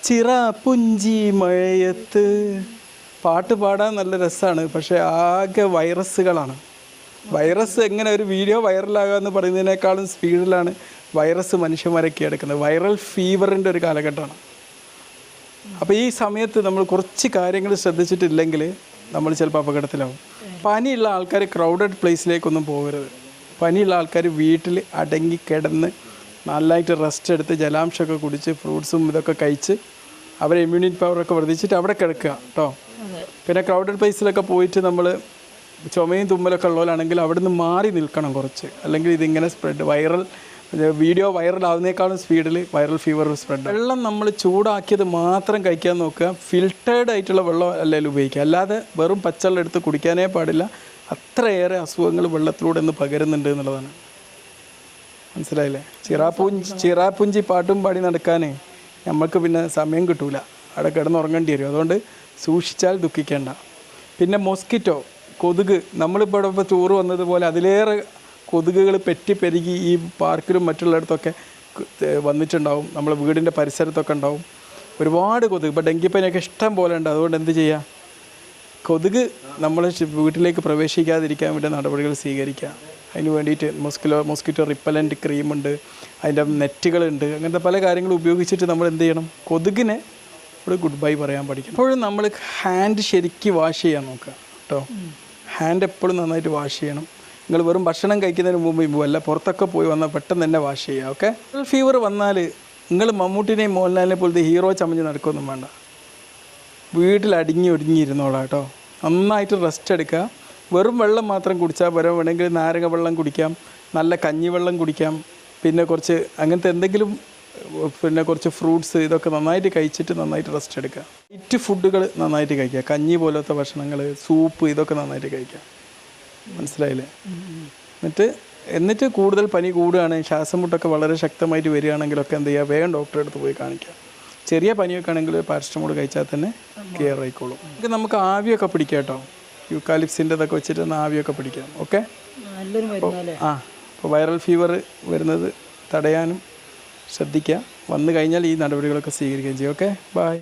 ചിറാപുഞ്ചി മഴയത്ത് പാട്ട് പാടാൻ നല്ല രസമാണ്. പക്ഷേ ആകെ വൈറസുകളാണ്. വൈറസ് എങ്ങനെ ഒരു വീഡിയോ വൈറലാകാമെന്ന് പറയുന്നതിനേക്കാളും സ്പീഡിലാണ് വൈറസ് മനുഷ്യന്മാരെ കീഴടക്കുന്നത്. വൈറൽ ഫീവറിൻ്റെ ഒരു കാലഘട്ടമാണ്. അപ്പോൾ ഈ സമയത്ത് നമ്മൾ കുറച്ച് കാര്യങ്ങൾ ശ്രദ്ധിച്ചിട്ടില്ലെങ്കിൽ നമ്മൾ ചിലപ്പോൾ അപകടത്തിലാവും. പനിയുള്ള ആൾക്കാർ ക്രൗഡഡ് പ്ലേസിലേക്കൊന്നും പോകരുത്. പനിയുള്ള ആൾക്കാർ വീട്ടിൽ അടങ്ങി കിടന്ന് നല്ലതായിട്ട് റെസ്റ്റ് എടുത്ത് ജലാംശമൊക്കെ കുടിച്ച് ഫ്രൂട്ട്സും ഇതൊക്കെ കഴിച്ച് അവരെ ഇമ്മ്യൂണിറ്റി പവറൊക്കെ വർദ്ധിച്ചിട്ട് അവിടെ കിടക്കുക കേട്ടോ. പിന്നെ ക്രൗഡഡ് പ്ലേസിലൊക്കെ പോയിട്ട് നമ്മൾ ചുമയും തുമ്മലൊക്കെ ഉള്ളവരാണെങ്കിൽ അവിടെ നിന്ന് മാറി നിൽക്കണം കുറച്ച്. അല്ലെങ്കിൽ ഇതിങ്ങനെ സ്പ്രെഡ് വീഡിയോ വൈറലാവുന്നേക്കാളും സ്പീഡിൽ വൈറൽ ഫീവർ സ്പ്രെഡ്. വെള്ളം നമ്മൾ ചൂടാക്കിയത് മാത്രം കഴിക്കാൻ നോക്കുക. ഫിൽറ്റേർഡ് ആയിട്ടുള്ള വെള്ളം അല്ലെങ്കിൽ ഉപയോഗിക്കുക. അല്ലാതെ വെറും പച്ചവെള്ളം എടുത്ത് കുടിക്കാനേ പാടില്ല. അത്രയേറെ അസുഖങ്ങൾ വെള്ളത്തിലൂടെ ഒന്ന് പകരുന്നുണ്ട് എന്നുള്ളതാണ്. മനസ്സിലായില്ലേ? ചിറാപുഞ്ചി പാട്ടും പാടി നടക്കാനേ നമുക്ക് പിന്നെ സമയം കിട്ടൂല. അവിടെ കിടന്നുറങ്ങേണ്ടി വരും. അതുകൊണ്ട് സൂക്ഷിച്ചാൽ ദുഃഖിക്കേണ്ട. പിന്നെ മോസ്കിറ്റോ, കൊതുക്. നമ്മളിപ്പോൾ ഇവിടെ ടൂറ് വന്നതുപോലെ അതിലേറെ കൊതുകുകൾ പെരുകി ഈ പാർക്കിലും മറ്റുള്ളിടത്തൊക്കെ വന്നിട്ടുണ്ടാവും. നമ്മളെ വീടിൻ്റെ പരിസരത്തൊക്കെ ഉണ്ടാവും ഒരുപാട് കൊതുക്. ഇപ്പോൾ ഡെങ്കിപ്പനിയൊക്കെ ഇഷ്ടം പോലെ ഉണ്ട്. അതുകൊണ്ട് എന്ത് ചെയ്യുക? കൊതുക് നമ്മൾ വീട്ടിലേക്ക് പ്രവേശിക്കാതിരിക്കാൻ വേണ്ടി നടപടികൾ സ്വീകരിക്കുക. അതിന് വേണ്ടിയിട്ട് മോസ്കിറ്റോ റിപ്പലൻ്റ് ക്രീമുണ്ട്, അതിൻ്റെ നെറ്റുകളുണ്ട്. അങ്ങനത്തെ പല കാര്യങ്ങളും ഉപയോഗിച്ചിട്ട് നമ്മൾ എന്ത് ചെയ്യണം? കൊതുകിനെ ഒരു ഗുഡ് ബൈ പറയാൻ പഠിക്കണം. എപ്പോഴും നമ്മൾ ഹാൻഡ് ശരിക്കും വാഷ് ചെയ്യാൻ നോക്കുക കേട്ടോ. ഹാൻഡ് എപ്പോഴും നന്നായിട്ട് വാഷ് ചെയ്യണം. നിങ്ങൾ വെറും ഭക്ഷണം കഴിക്കുന്നതിന് മുമ്പ് അല്ല, പുറത്തൊക്കെ പോയി വന്നാൽ പെട്ടെന്ന് തന്നെ വാഷ് ചെയ്യുക. ഓക്കെ. ഫീവർ വന്നാൽ നിങ്ങൾ മമ്മൂട്ടിനെയും മോഹൻലാലിനെ പോലത്തെ ഹീറോ ചമഞ്ഞ് നടക്കുകയൊന്നും വേണ്ട. വീട്ടിൽ ഒടുങ്ങിയിരുന്നോളാം കേട്ടോ. നന്നായിട്ട് റെസ്റ്റ് എടുക്കുക. വെറും വെള്ളം മാത്രം കുടിച്ചാൽ പോരാ. വേണമെങ്കിൽ നാരങ്ങ വെള്ളം കുടിക്കാം, നല്ല കഞ്ഞിവെള്ളം കുടിക്കാം. പിന്നെ കുറച്ച് അങ്ങനത്തെ എന്തെങ്കിലും, പിന്നെ കുറച്ച് ഫ്രൂട്ട്സ് ഇതൊക്കെ നന്നായിട്ട് കഴിച്ചിട്ട് നന്നായിട്ട് റെസ്റ്റ് എടുക്കുക. ലൈറ്റ് ഫുഡുകൾ നന്നായിട്ട് കഴിക്കുക. കഞ്ഞി പോലത്തെ ഭക്ഷണങ്ങൾ, സൂപ്പ് ഇതൊക്കെ നന്നായിട്ട് കഴിക്കുക. മനസ്സിലായില്ലേ? എന്നിട്ട് കൂടുതൽ പനി കൂടുകയാണ്, ശ്വാസം മുട്ടൊക്കെ വളരെ ശക്തമായിട്ട് വരികയാണെങ്കിലൊക്കെ എന്ത് ചെയ്യുക? വേഗം ഡോക്ടറെ അടുത്ത് പോയി കാണിക്കുക. ചെറിയ പനിയൊക്കെ ആണെങ്കിൽ പാരസ്റ്റമോൾ കഴിച്ചാൽ തന്നെ ക്ലിയർ ആയിക്കോളും. നമുക്ക് ആവിയൊക്കെ പിടിക്കാം കേട്ടോ. യൂക്കാലിപ്സിൻ്റെ ഇതൊക്കെ വെച്ചിട്ട് ആവിയൊക്കെ പിടിക്കാം. ഓക്കെ. അപ്പോൾ വൈറൽ ഫീവർ വരുന്നത് തടയാനും ശ്രദ്ധിക്കുക. വന്നു കഴിഞ്ഞാൽ ഈ നടപടികളൊക്കെ സ്വീകരിക്കുകയും ചെയ്യും. Okay, by.